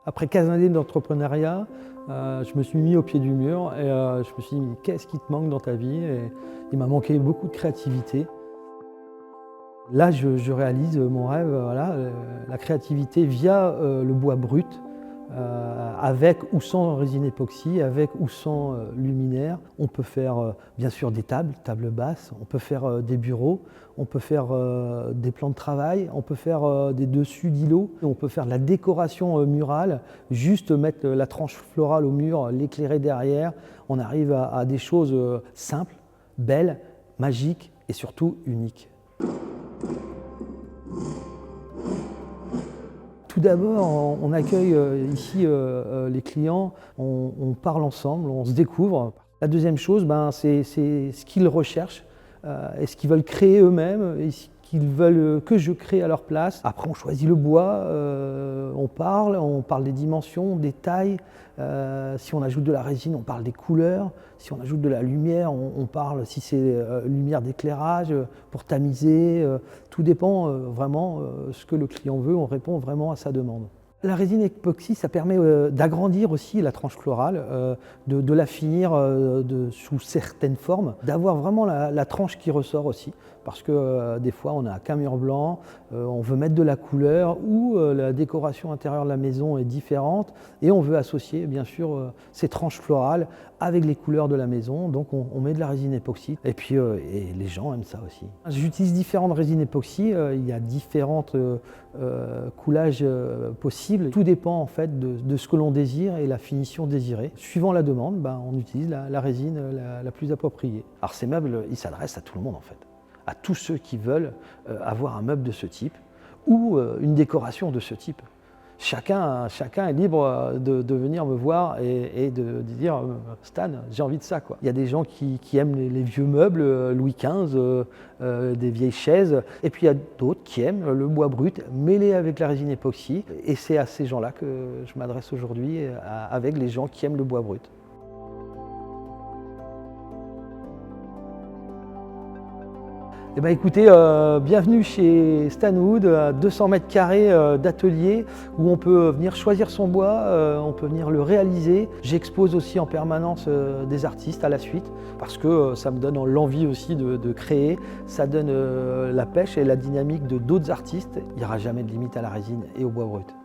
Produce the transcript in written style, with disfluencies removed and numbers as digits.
Après 15 années d'entrepreneuriat, je me suis mis au pied du mur et je me suis dit « qu'est-ce qui te manque dans ta vie ?» Et il m'a manqué beaucoup de créativité. Là, je réalise mon rêve, voilà, la créativité via le bois brut, avec ou sans résine époxy, avec ou sans luminaire. On peut faire bien sûr des tables basses, on peut faire des bureaux, on peut faire des plans de travail, on peut faire des dessus d'îlots, on peut faire de la décoration murale, juste mettre la tranche florale au mur, l'éclairer derrière. On arrive à des choses simples, belles, magiques et surtout uniques. Tout d'abord, on accueille ici les clients, on parle ensemble, on se découvre. La deuxième chose, c'est ce qu'ils recherchent, et ce qu'ils veulent créer eux-mêmes, et ce qu'ils veulent que je crée à leur place. Après, on choisit le bois, on parle des dimensions, des tailles. Si on ajoute de la résine, on parle des couleurs. Si on ajoute de la lumière, on parle si c'est lumière d'éclairage pour tamiser. Tout dépend vraiment ce que le client veut, on répond vraiment à sa demande. La résine époxy, ça permet d'agrandir aussi la tranche florale, de la finir sous certaines formes, d'avoir vraiment la tranche qui ressort aussi. Parce que des fois, on n'a qu'un mur blanc, on veut mettre de la couleur ou la décoration intérieure de la maison est différente et on veut associer bien sûr ces tranches florales avec les couleurs de la maison. Donc on met de la résine époxy et puis et les gens aiment ça aussi. J'utilise différentes résines époxy, il y a différentes coulages possibles. Tout dépend en fait de ce que l'on désire et la finition désirée. Suivant la demande, on utilise la résine la plus appropriée. Alors ces meubles, ils s'adressent à tout le monde en fait. À tous ceux qui veulent avoir un meuble de ce type ou une décoration de ce type. Chacun est libre de venir me voir et de dire « Stan, j'ai envie de ça ». Il y a des gens qui aiment les vieux meubles, Louis XV, des vieilles chaises, et puis il y a d'autres qui aiment le bois brut mêlé avec la résine époxy. Et c'est à ces gens-là que je m'adresse aujourd'hui, avec les gens qui aiment le bois brut. Eh bien, écoutez, bienvenue chez Stanwood, à 200 mètres carrés d'atelier où on peut venir choisir son bois, on peut venir le réaliser. J'expose aussi en permanence des artistes à la suite parce que ça me donne l'envie aussi de créer, ça donne la pêche et la dynamique de d'autres artistes. Il n'y aura jamais de limite à la résine et au bois brut.